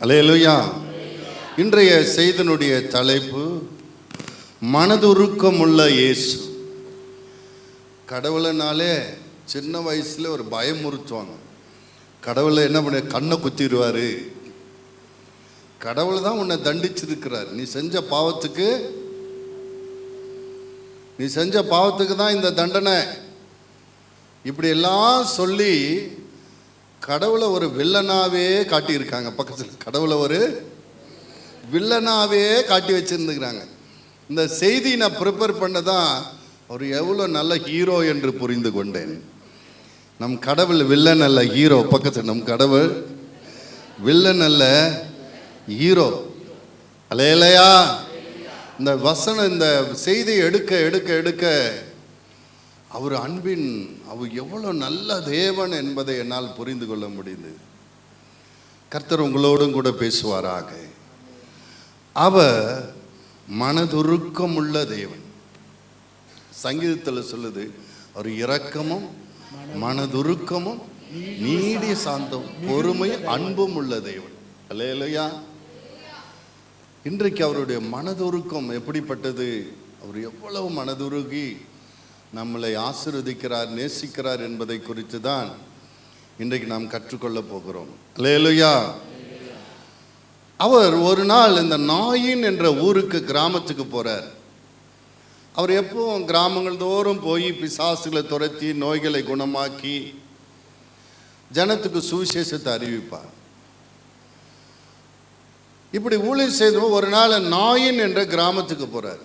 அல்லேலூயா. இன்றைய செய்தியினுடைய தலைப்பு மனதுருக்கமுள்ள இயேசு. கடவுளைனாலே சின்ன வயசுல ஒரு பயமுறுத்துவாங்க. கடவுளை என்ன பண்ண கண்ணை குத்திடுவாரு. கடவுள் தான் உன்னை தண்டிச்சிருக்கிறார். நீ செஞ்ச பாவத்துக்கு தான் இந்த தண்டனை. இப்படி எல்லாம் சொல்லி கடவுளை ஒரு வில்லனாவே காட்டியிருக்காங்க. பக்கத்தில் கடவுளை ஒரு வில்லனாவே காட்டி வச்சிருந்துக்கிறாங்க. இந்த செய்தி நான் ப்ரிப்பேர் பண்ணதான் அவர் எவ்வளோ நல்ல ஹீரோ என்று புரிந்து கொண்டேன். நம் கடவுள் வில்லன் அல்ல, ஹீரோ. பக்கத்தில் நம் கடவுள் வில்லன் அல்ல, ஹீரோ. அல்லேலூயா. இந்த வசனம், இந்த செய்தியை எடுக்க எடுக்க எடுக்க அவர் எவ்வளோ நல்ல தேவன் என்பதை என்னால் புரிந்து கொள்ள முடியுது. கர்த்தர் உங்களோடும் கூட பேசுவாராக. அவர் மனதுருக்கமுள்ள தேவன். சங்கீதத்தில் சொல்லுது, அவர் இரக்கமும் மனதுருக்கமும் நீடிய சாந்தம் பொறுமை அன்பும் உள்ள தேவன். அல்லேலூயா. இன்றைக்கு அவருடைய மனதுருக்கம் எப்படிப்பட்டது, அவர் எவ்வளவு மனதுருகி நம்மளை ஆசீர்வதிக்கிறார், நேசிக்கிறார் என்பதை குறித்து தான் இன்றைக்கு நாம் கற்றுக்கொள்ள போகிறோம். அல்லேலூயா. அவர் ஒரு நாள் இந்த நாயின் என்ற ஊருக்கு, கிராமத்துக்கு போறார். அவர் எப்பவும் கிராமங்கள் தோறும் போய் பிசாசுகளை துரத்தி நோய்களை குணமாக்கி ஜனத்துக்கு சுவிசேஷத்தை அறிவிப்பார். இப்படி ஊழியம் செய்து ஒரு நாள் நாயின் என்ற கிராமத்துக்கு போறார்.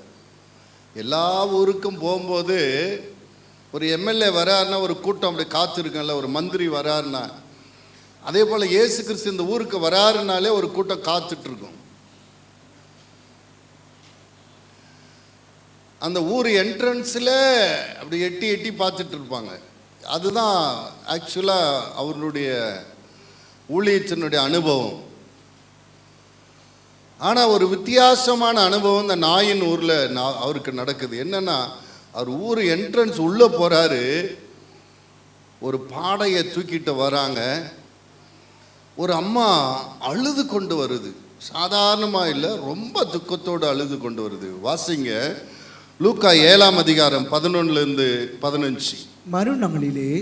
எல்லா ஊருக்கும் போகும்போது ஒரு எம்எல்ஏ வராருன்னா ஒரு கூட்டம் அப்படி காத்திருக்கல, ஒரு மந்திரி வராருன்னா, அதே போல இயேசு கிறிஸ்து இந்த ஊருக்கு வராருனாலே ஒரு கூட்டம் காத்துட்டு இருக்கும். அந்த ஊர் என்ட்ரன்ஸில் அப்படி எட்டி எட்டி பார்த்துட்டு இருப்பாங்க. அதுதான் ஆக்சுவலாக அவருடைய ஊழியத்தினுடைய அனுபவம். ஆனால் ஒரு வித்தியாசமான அனுபவம் இந்த நாயின் ஊரில் அவருக்கு நடக்குது. என்னன்னா, அவர் ஊர் என்ட்ரன்ஸ் உள்ளே போகிறாரு, ஒரு பாடையை தூக்கிட்டு வராங்க. ஒரு அம்மா அழுது கொண்டு வருது. சாதாரணமாக இல்லை, ரொம்ப துக்கத்தோடு அழுது கொண்டு வருது. வாசிங்க லூக்கா 7ஆம் அதிகாரம் 11-15. மறுநாளிலே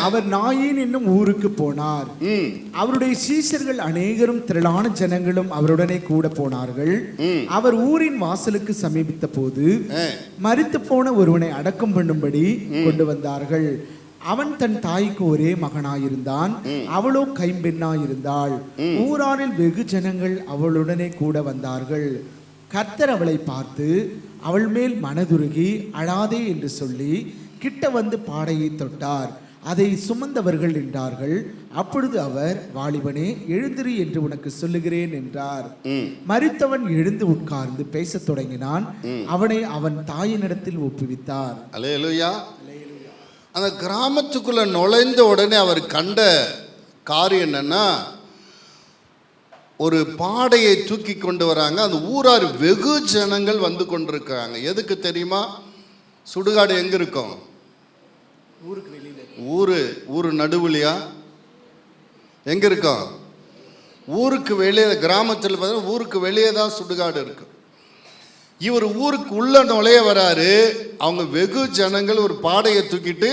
அவர் நாயின் என்னும் ஊருக்கு போனார். அவருடைய சீஷர்கள் அநேகரும் திரளான ஜனங்களும் அவருடனே கூட போனார்கள். அவர் ஊரின் வாசலுக்கு சமீபித்த போது மரித்து போன ஒருவனை அடக்கம் பண்ணும்படி கொண்டு வந்தார்கள். அவன் தன் தாய்க்கு ஒரே மகனாயிருந்தான், அவளோ கைம்பெண்ணாயிருந்தாள். ஊராரில் வெகு ஜனங்கள் அவளுடனே கூட வந்தார்கள். கர்த்தர் அவளை பார்த்து அவள் மேல் மனதுருகி அழாதே என்று சொல்லி கிட்ட வந்து பாடையை தொட்டார். அதை சுமந்தவர்கள் நின்றார்கள். அப்பொழுது அவர், வாலிபனே எழுந்திரு என்று உனக்கு சொல்லுகிறேன் என்றார். மரித்தவன் எழுந்து உட்கார்ந்து பேசத் தொடங்கினான். அவனை அவன் தாயினிடத்தில் ஒப்புவித்தார். அல்லேலூயா. அந்த கிராமத்துக்குள்ள நுழைந்த உடனே அவர் கண்ட காரியம் என்னன்னா, ஒரு பாடையை தூக்கி கொண்டு வராங்க. அந்த ஊரார் வெகு ஜனங்கள் வந்து கொண்டிருக்காங்க. எதுக்கு தெரியுமா? சுடுகாடு எங்க இருக்கும்? ஊரு நடுவுலையா? எங்க இருக்கும்? ஊருக்கு வெளியே, கிராமத்தில் பார்த்தா ஊருக்கு வெளியே தான் சுடுகாடு இருக்கு. இவர் ஊருக்கு உள்ள நுழைய வராரு. அவங்க வெகு ஜனங்கள் ஒரு பாடையை தூக்கிட்டு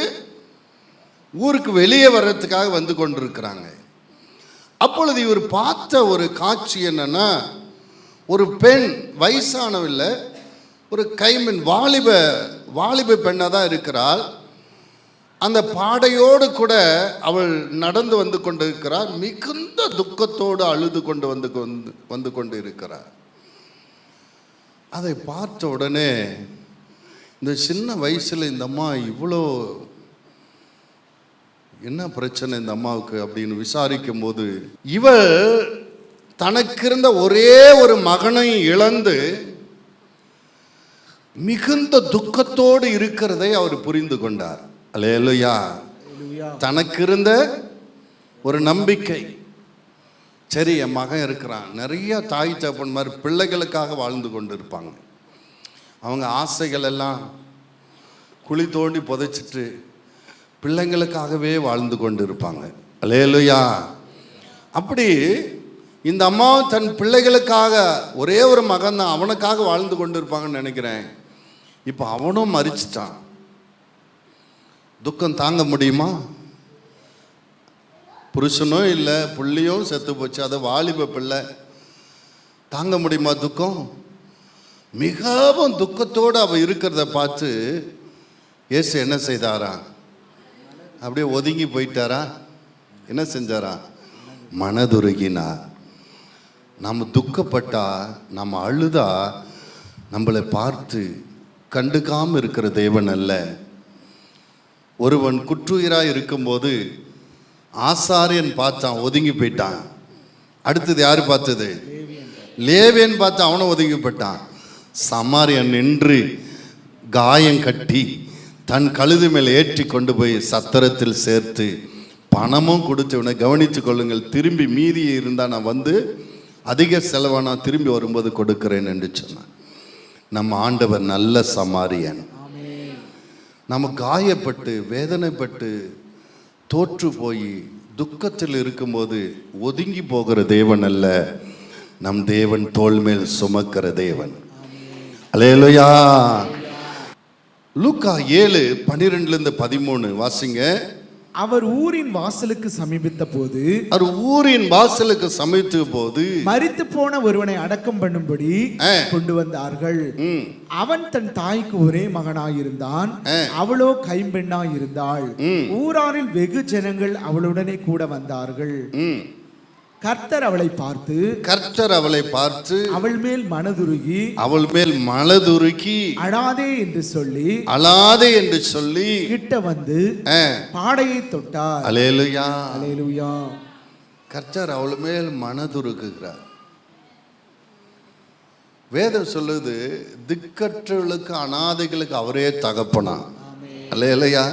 ஊருக்கு வெளியே வர்றதுக்காக வந்து கொண்டிருக்கிறாங்க. அப்பொழுது இவர் பார்த்த ஒரு காட்சி என்னன்னா, ஒரு பெண், வயசானவில்லை, ஒரு கைமென் வாலிப பெண்ணாக தான் இருக்கிறாள். அந்த பாடையோடு கூட அவள் நடந்து வந்து கொண்டிருக்கிறார். மிகுந்த துக்கத்தோடு அழுது கொண்டு வந்து கொண்டு இருக்கிறார். அதை பார்த்த உடனே இந்த சின்ன வயசுல இந்த அம்மா இவ்வளோ என்ன பிரச்சனை இந்த அம்மாவுக்கு அப்படின்னு விசாரிக்கும் போது, இவள் தனக்கு இருந்த ஒரே ஒரு மகனை இழந்து மிகுந்த துக்கத்தோடு இருக்கிறதை அவர் புரிந்து கொண்டார். அல்லேலூயா. தனக்கு இருந்த ஒரு நம்பிக்கை, சரி என் மகன் இருக்கிறான். நிறைய தாய் தகப்பன் மாதிரி பிள்ளைகளுக்காக வாழ்ந்து கொண்டு இருப்பாங்க. அவங்க ஆசைகள் எல்லாம் குழி தோண்டி புதைச்சிட்டு பிள்ளைங்களுக்காகவே வாழ்ந்து கொண்டு இருப்பாங்க. அல்லேலூயா. அப்படி இந்த அம்மா தன் பிள்ளைகளுக்காக, ஒரே ஒரு மகன் தான், அவனுக்காக வாழ்ந்து கொண்டு இருப்பாங்கன்னு நினைக்கிறேன். இப்போ அவனும் மரிச்சிட்டான். துக்கம் தாங்க முடியுமா? புருஷனும் இல்லை, பிள்ளையும் செத்து போச்சு, அதை வாலிப பிள்ளை. தாங்க முடியுமா துக்கம்? மிகவும் துக்கத்தோடு அவள் இருக்கிறத பார்த்து இயேசு என்ன செய்தாரா? அப்படியே ஒதுங்கி போயிட்டாரா? என்ன செஞ்சாரா? மனதுருகினார். நம்ம துக்கப்பட்டா, நம்ம அழுதா, நம்மளை பார்த்து கண்டுக்காமல் இருக்கிற தேவன் அல்ல. ஒருவன் குற்றுயிராக இருக்கும்போது ஆசாரியன் பார்த்தான், ஒதுங்கி போயிட்டான். அடுத்தது யாரு பார்த்தது? லேவியன் பார்த்து அவனும் ஒதுங்கி போயிட்டான். சமாரியன் நின்று காயம் கட்டி தன் கழுது மேல் ஏற்றி கொண்டு போய் சத்திரத்தில் சேர்த்து பணமும் கொடுத்து, இவனை கவனித்து கொள்ளுங்கள், திரும்பி மீறி இருந்தால் நான் வந்து அதிக செலவானா திரும்பி வரும்போது கொடுக்கிறேன் என்று சொன்னான். நம்ம ஆண்டவர் நல்ல சமாரியன். நம்ம காயப்பட்டு வேதனைப்பட்டு தோற்று போய் துக்கத்தில் இருக்கும்போது ஒதுங்கி போகிற தேவன் அல்ல, நம் தேவன் தோள் மேல் சுமக்கிற தேவன். அல்லேலூயா. லூக்கா 7:12-13 வாசிங்க. அவர் ஊரின் வாசலுக்கு சமீபித்த போது, அவர் ஊரின் வாசலுக்கு சமீபித்த போது மரித்து போன ஒருவனை அடக்கம் பண்ணும்படி கொண்டு வந்தார்கள். அவன் தன் தாய்க்கு ஒரே மகனாயிருந்தான், அவளோ கைம்பெண்ணாயிருந்தாள். ஊராரில் வெகு ஜனங்கள் அவளுடனே கூட வந்தார்கள். கர்த்தர் அவளை பார்த்து அவள் மேல் மனதுருகி அழாதே என்று சொல்லி கிட்ட வந்து பாடையை தொட்டார். அல்லேலூயா, அல்லேலூயா. கர்த்தர் அவள் மேல் மனதுருகுகிறார். வேதம் சொல்லுது, திக்கற்றவர்களுக்கு அனாதைகளுக்கு அவரே தகப்பனா. அல்லேலூயா.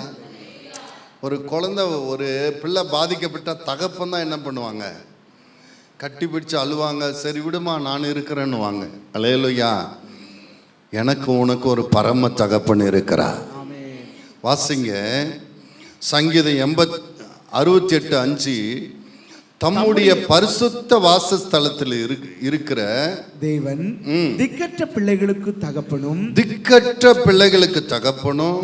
ஒரு குழந்தை, ஒரு பிள்ளை பாதிக்கப்பட்ட தகப்பன் தான் என்ன பண்ணுவாங்க? கட்டி பிடிச்சு அழுவாங்க, சரி விடுமா நான் இருக்கிறேன்னு வாங்க. அல்லேலூயா. எனக்கு உனக்கு ஒரு பரம தகப்பன் இருக்கிறார். வாசிங்க சங்கீதம் 68:5. தம்முடைய பரிசுத்த வாசஸ்தலத்தில் இருக்கிற தேவன் திக்கற்ற பிள்ளைகளுக்கு தகப்பனும்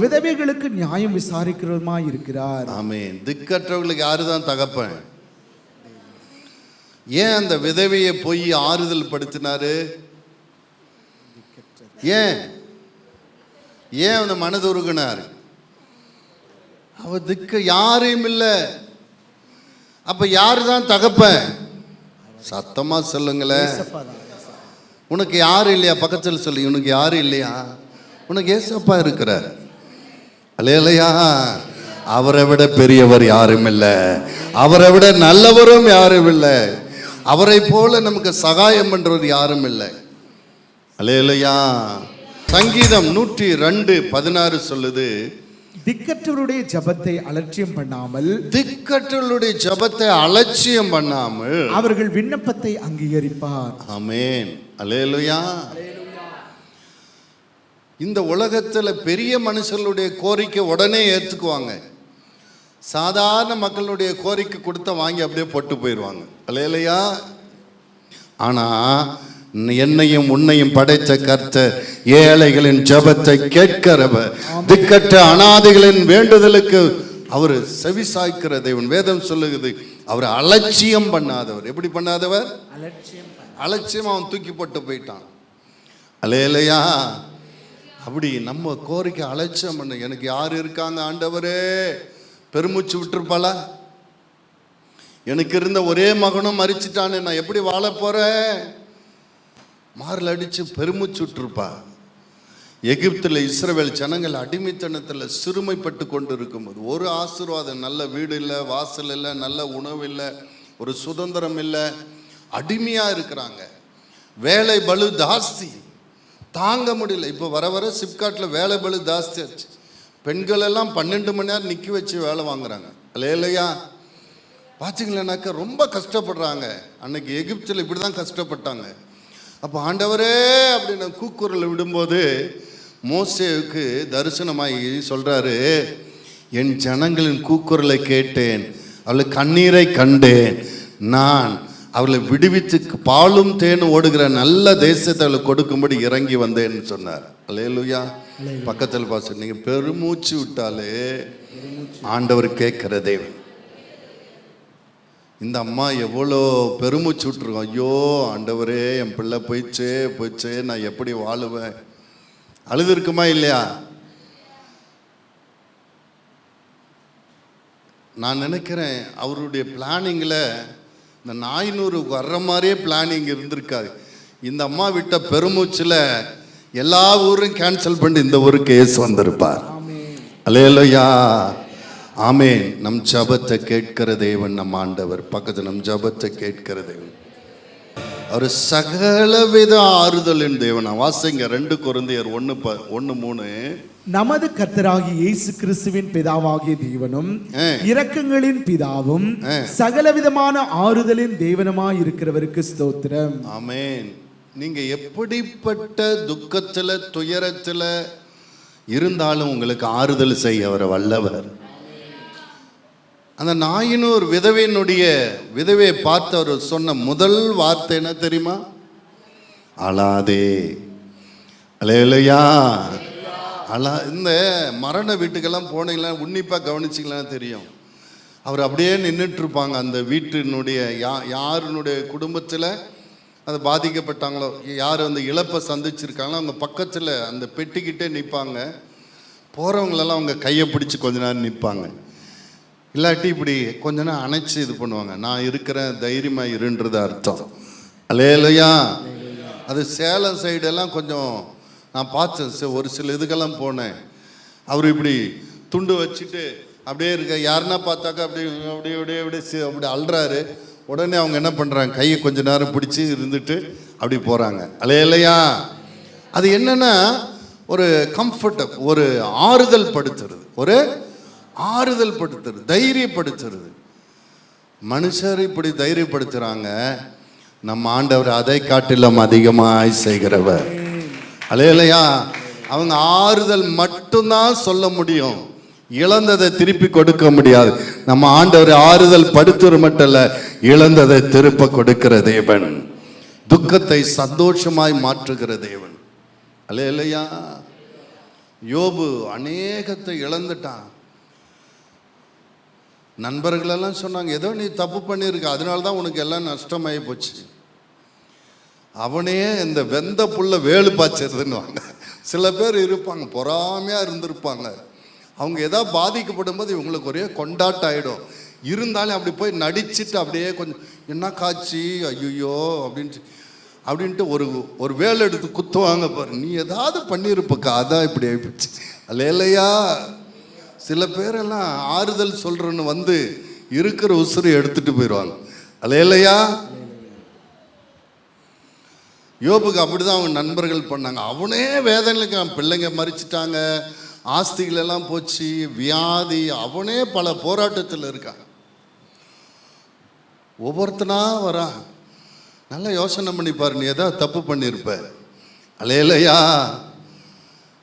விதவைகளுக்கு நியாயம் விசாரிக்கிறவருமாய் இருக்கிறார். ஆமென். திக்கற்றவர்களுக்கு யாருதான் தகப்பன்? ஏன் அந்த விதவையை போய் ஆறுதல் படுத்தினாரு? ஏன் அவனை மனதுருகினார்? அவ திக்க யாரையும் இல்லை. அப்ப யாருதான் தகப்பன்? சத்தமா சொல்லுங்களேன். உனக்கு யாரும் இல்லையா? பக்கத்தில் சொல்லி, உனக்கு யாரும் இல்லையா? உனக்கு ஏசப்பா இருக்கிறார். அல்லேலூயா. அவரை விட பெரியவர் யாரும் இல்லை, அவரை விட நல்லவரும் யாரும் இல்லை, அவரை போல நமக்கு சகாயம் பண்றவர் யாரும் இல்லை. அல்லேலூயா. சங்கீதம் 102:16 சொல்லுது, திக்கற்றவருடைய ஜெபத்தை அலட்சியம் பண்ணாமல் அவர்கள் விண்ணப்பத்தை அங்கீகரிப்பார். ஆமென். அல்லேலூயா. இந்த உலகத்துல பெரிய மனுஷர்களுடைய கோரிக்கை உடனே ஏற்றுக்குவாங்க. சாதாரண மக்களுடைய கோரிக்கை கொடுத்த வாங்கி அப்படியே போட்டு போயிடுவாங்க. அல்லேலூயா. ஆனா என்னையும் உன்னையும் படைத்த கர்த்தர் ஏழைகளின் ஜெபத்தை கேட்கிறவர், திக்கற்ற அனாதைகளின் வேண்டுதலுக்கு அவர் செவி சாய்க்கிற தேவன். வேதம் சொல்லுகிறது, அவர் அலட்சியம் பண்ணாதவர். எப்படி பண்ணாதவர்? அலட்சியம். அவன் தூக்கி போட்டு போயிட்டான். அல்லேலூயா. அப்படி நம்ம கோரிக்கை அலட்சியம் பண்ண, எனக்கு யார் இருக்காங்க ஆண்டவரே? பெருமூச்சு விட்டுருப்பாளா? எனக்கு இருந்த ஒரே மகனும் மரிச்சிட்டானே, நான் எப்படி வாழ போறேன்? மாரில் அடிச்சு பெருமூச்சு விட்டுருப்பா. எகிப்தில் இஸ்ரவேல் ஜனங்கள் அடிமைத்தனத்தில் சிறுமைப்பட்டு கொண்டு இருக்கும்போது ஒரு ஆசீர்வாதம், நல்ல வீடு இல்லை, வாசல் இல்லை, நல்ல உணவு இல்லை, ஒரு சுதந்திரம் இல்லை, அடிமையாக இருக்கிறாங்க. வேலை பளு ஜாஸ்தி, தாங்க முடியல. இப்போ வர வர சிப்காட்டில் வேலை பளு ஜாஸ்தி ஆச்சு. பெண்கள் எல்லாம் 12 மணி நேரம் நிற்க வச்சு வேலை வாங்குறாங்க. அல்லேலூயா. பார்த்தீங்களேனாக்கா ரொம்ப கஷ்டப்படுறாங்க. அன்னைக்கு எகிப்தில் இப்படி தான் கஷ்டப்பட்டாங்க. அப்போ ஆண்டவரே அப்படின்னு கூக்குரல் விடும்போது மோசேவுக்கு தரிசனமாகி சொல்றாரு, என் ஜனங்களின் கூக்குரலை கேட்டேன், அவளுக்கு கண்ணீரை கண்டேன், நான் அவர்களை விடுவித்து பாலும் தேனும் ஓடுகிற நல்ல தேசத்தை அவர்களுக்கு கொடுக்கும்படி இறங்கி வந்தேன்னு சொன்னார். அல்லேலூயா. பக்கத்தில் பாச நீங்க பெருமூச்சு விட்டாலே ஆண்டவர் கேட்கிற தேவன். இந்த அம்மா எவ்வளோ பெருமூச்சு விட்டுருக்கோம். ஐயோ ஆண்டவரே, என் பிள்ளை போயிச்சே, நான் எப்படி வாழுவேன்? அழுது இருக்குமா இல்லையா? நான் நினைக்கிறேன் அவருடைய பிளானிங்கில் இந்த 400 வர்ற மாதிரியே பிளானிங் இருந்திருக்காது. இந்த அம்மா விட்ட பெருமூச்சில் எல்லா ஊரும் கேன்சல் பண்ணி இந்த ஊருக்கு இயேசு வந்திருப்பார். அல்லேலூயா, ஆமென். நம் ஜபத்தை கேட்கிற தேவன் நம் ஆண்டவர். பக்கத்து நம் ஜபத்தை கேட்கிற தேவன். அவர் சகலவித ஆறுதலின் தேவன். வாசிங்க 2 கொரிந்தியர் 1:3. நமது கர்த்தராகிய இயேசு கிறிஸ்துவின் பிதாவாகிய தேவனும் இரக்கங்களின் பிதாவும் சகலவிதமான ஆறுதலின் தேவனுமாய் இருக்கிறவருக்கு ஸ்தோத்திரம். ஆமென். நீங்க எப்படிப்பட்ட துக்கத்துல துயரத்துல இருந்தாலும் உங்களுக்கு ஆறுதல் செய்ய அவர் வல்லவர். அந்த 400 விதவையை பார்த்து அவர் சொன்ன முதல் வார்த்தை என்ன தெரியுமா? அழாதே. அல்லேலூயா. இந்த மரண வீட்டுக்கெல்லாம் போனீங்களா, உன்னிப்பாக கவனிச்சிங்களா தெரியும். அவர் அப்படியே நின்றுட்டு இருப்பாங்க. அந்த வீட்டினுடைய யாருனுடைய குடும்பத்தில் அது பாதிக்கப்பட்டாங்களோ, யார் அந்த இழப்பை சந்திச்சிருக்காங்களோ அவங்க பக்கத்தில் அந்த பெட்டிக்கிட்டே நிற்பாங்க. போகிறவங்களெல்லாம் அவங்க கையை பிடிச்சி கொஞ்ச நேரம் நிற்பாங்க. இல்லாட்டி இப்படி கொஞ்ச நேரம் அணைச்சி இது பண்ணுவாங்க. நான் இருக்கிறேன், தைரியமாக இருன்றது அர்த்தம். அல்லேலூயா. அது சேலம் சைடெல்லாம் கொஞ்சம் நான் பார்த்தேன். ஒரு சில இதுக்கெல்லாம் போனேன். அவர் இப்படி துண்டு வச்சுட்டு அப்படியே இருக்க, யாருன்னா பார்த்தாக்கா அப்படி அல்றாரு. உடனே அவங்க என்ன பண்ணுறாங்க, கையை கொஞ்ச நேரம் பிடிச்சி இருந்துட்டு அப்படி போகிறாங்க. அல்லேலூயா. அது என்னன்னா ஒரு கம்ஃபர்ட், ஒரு ஆறுதல் படுத்துறது, தைரியப்படுத்துறது. மனுஷர் இப்படி தைரியப்படுத்துறாங்க. நம்ம ஆண்டவர் அதை காட்டிலும் அதிகமாய் செய்கிறவர். அல்லேலூயா. அவங்க ஆறுதல் மட்டும்தான் சொல்ல முடியும், இழந்ததை திருப்பி கொடுக்க முடியாது. நம்ம ஆண்டவர் ஆறுதல் படுத்துற மட்டும் இல்ல, இழந்ததை திருப்ப கொடுக்கிற தேவன், துக்கத்தை சந்தோஷமாய் மாற்றுகிற தேவன். அல்லேலூயா. யோபு அநேகத்தை இழந்துட்டான். நண்பர்களெல்லாம் சொன்னாங்க, ஏதோ நீ தப்பு பண்ணியிருக்க, அதனால தான் உனக்கு எல்லாம் நஷ்டமாகி போச்சு. அவனே இந்த வெந்த புல்ல வேலு பாய்ச்சதுன்னுவாங்க. சில பேர் இருப்பாங்க, பொறாமையாக இருந்திருப்பாங்க. அவங்க ஏதாவது பாதிக்கப்படும் போது இவங்களுக்கு ஒரே கொண்டாட்டம் ஆகிடும். இருந்தாலும் அப்படி போய் நடிச்சுட்டு அப்படியே கொஞ்சம் என்ன காட்சி, ஐயோ அப்படின்ட்டு ஒரு வேலை எடுத்து குத்துவாங்க. பாரு, நீ ஏதாவது பண்ணியிருப்பக்கா, அதான் இப்படி ஆகிப்போச்சு. அல்லேலூயா. சில பேரெல்லாம் ஆறுதல் சொல்றன்னு வந்து இருக்கிற உசுரை எடுத்துட்டு போயிடுவாங்க. அல்லேலூயா. யோபுக்கு அப்படிதான் அவங்க நண்பர்கள் பண்ணாங்க. அவனே வேதனைக்கு, பிள்ளைங்க மறிச்சிட்டாங்க, ஆஸ்திகள் எல்லாம் போச்சு, வியாதி, அவனே பல போராட்டத்தில் இருக்கான். ஒவ்வொருத்தனா வரா. நல்லா யோசனை பண்ணி பாரு, நீ ஏதாவது தப்பு பண்ணியிருப்ப. அல்லேலூயா.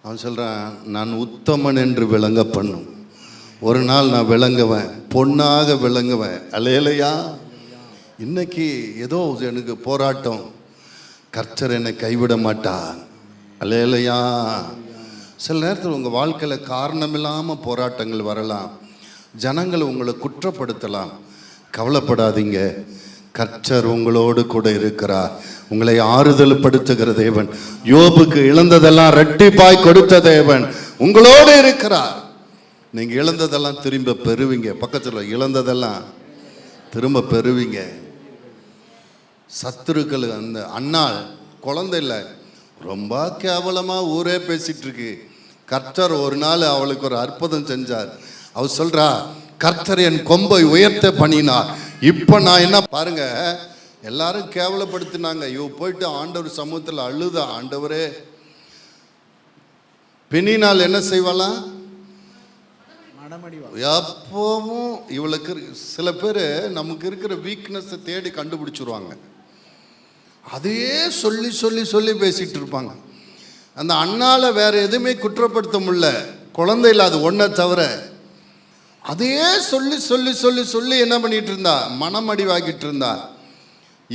அவன் சொல்கிறான், நான் உத்தமன் என்று விளங்க பண்ணும். ஒரு நாள் நான் விளங்குவேன், பொன்னாக விளங்குவேன். அல்லேலூயா. இன்னைக்கு ஏதோ எனக்கு போராட்டம், கர்த்தர் என்னை கைவிட மாட்டார். அல்லேலூயா. சில நேரத்தில் உங்கள் வாழ்க்கையில் காரணமில்லாமல் போராட்டங்கள் வரலாம், ஜனங்கள் உங்களை குற்றப்படுத்தலாம். கவலைப்படாதீங்க, கர்த்தர் உங்களோடு கூட இருக்கிறார். உங்களை ஆறுதல் படுத்துகிற தேவன், யோபுக்கு இழந்ததெல்லாம் இரட்டிப்பாய் கொடுத்த தேவன் உங்களோடு இருக்கிறார். நீங்க இழந்ததெல்லாம் திரும்ப பெறுவீங்க. பக்கத்தில் இழந்ததெல்லாம் திரும்ப பெறுவீங்க. சத்துருக்கள், அந்த அன்னாள் குழந்தை இல்லை, ரொம்ப கேவலமா ஊரே பேசிட்டு இருக்கு. கர்த்தர் ஒரு நாள் அவளுக்கு ஒரு அற்புதம் செஞ்சார். அவள் சொல்றா, கர்த்தர் என் கொம்பை உயர்த்த பண்ணினார். இப்ப நான் என்ன பாருங்க, எல்லாரும் கேவலப்படுத்தினாங்க. இவ போயிட்டு ஆண்டவர் சமூகத்தில் அழுதா, ஆண்டவரே. பெண்ணினால் என்ன செய்வாளாம், எப்பவும் இவளுக்கு சில பேர் நமக்கு இருக்கிற வீக்னஸை தேடி கண்டுபிடிச்சிருவாங்க. அதையே சொல்லி சொல்லி சொல்லி பேசிட்டு இருப்பாங்க. அந்த அண்ணால வேற எதுவுமே குற்றப்படுத்த முடியல, குழந்தை இல்லை, அது ஒன்றை தவிர. அதையே சொல்லி சொல்லி சொல்லி சொல்லி என்ன பண்ணிட்டு இருந்தா, மனமடிவாக்கிட்டு இருந்தா.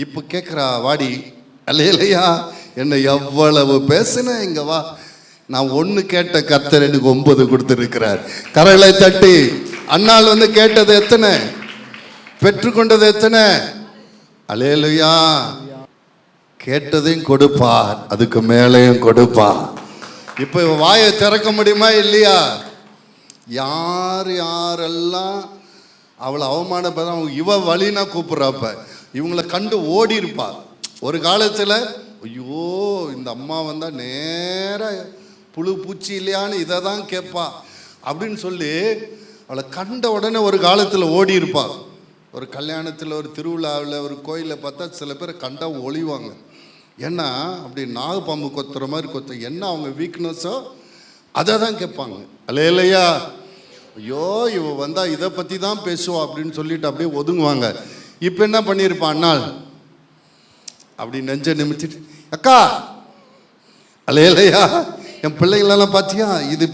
இப்போ கேட்குறா, வாடி. அல்லேலூயா. என்னை எவ்வளவு பேசுன, இங்க வா. நான் ஒன்று கேட்ட கர்த்தர் எனக்கு 9 கொடுத்துருக்கிறார். கரங்களை தட்டி. அன்னாள் வந்து கேட்டது எத்தனை, பெற்றுக்கொண்டது எத்தனை? அல்லேலூயா. கேட்டதையும் கொடுப்பார், அதுக்கு மேலேயும் கொடுப்பார். இப்போ வாயை திறக்க முடியுமா இல்லையா? யார் யாரெல்லாம் அவளை அவமானப்பட இவ வழினா கூப்பிட்றப்ப இவங்களை கண்டு ஓடி இருப்பா. ஒரு காலத்தில் ஐயோ இந்த அம்மா வந்தால் நேராக புழு பூச்சி இல்லையான்னு இதை தான் கேட்பா அப்படின்னு சொல்லி அவளை கண்ட உடனே ஒரு காலத்தில் ஓடி இருப்பா. ஒரு கல்யாணத்தில், ஒரு திருவிழாவில், ஒரு கோயிலில் பார்த்தா சில பேர் கண்டா ஒளிவாங்க. ஏன்னா அப்படி நாகப்பாம்பு கொத்துற மாதிரி கொத்த, என்ன அவங்க வீக்னஸோ அதை தான் கேட்பாங்க. அல்லேலூயா. ஐயோ இவ வந்தால் இதை பற்றி தான் பேசுவா அப்படின்னு சொல்லிட்டு அப்படியே ஒதுங்குவாங்க. இப்போ என்ன பண்ணியிருப்பான் அண்ணாள், அப்படி நெஞ்ச நிமித்திட்டு, அக்கா அல்லேலூயா, என் பிள்ளைங்களெல்லாம் பார்த்தியா, இது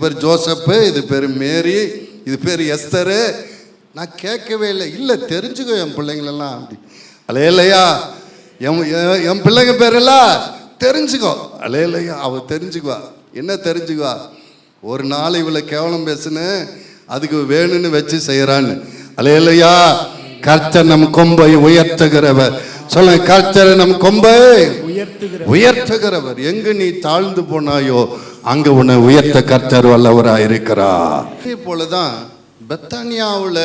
பேர் ஜோசப்பு, இது பேர் மேரி, இது பேர் எஸ்தரு. நான் கேட்கவே இல்லை. இல்லை தெரிஞ்சுக்கோ என் பிள்ளைங்களெல்லாம் அப்படி. அல்லேலூயா. என் பிள்ளைங்க பேரெல்லாம் தெரிஞ்சுக்கோ. அல்லேலூயா. அவ தெரிஞ்சுக்குவா. என்ன தெரிஞ்சுக்குவா? ஒரு நாள் இவளை கேவலம் பேசுன்னு அதுக்கு வேணும்னு வச்சு செய்யறான்னு. அல்லேலூயா. கர்த்தர் நம் கொம்பை உயர்த்துகிறவர். சொல்ல, கர்த்தர் நம் கொம்பை உயர்த்துகிறவர். எங்கு நீ தாழ்ந்து போனாயோ அங்க உன்னை உயர்த்த கர்த்தர் வல்லவராக இருக்கிறார். அதே போலதான் பெத்தானியாவில்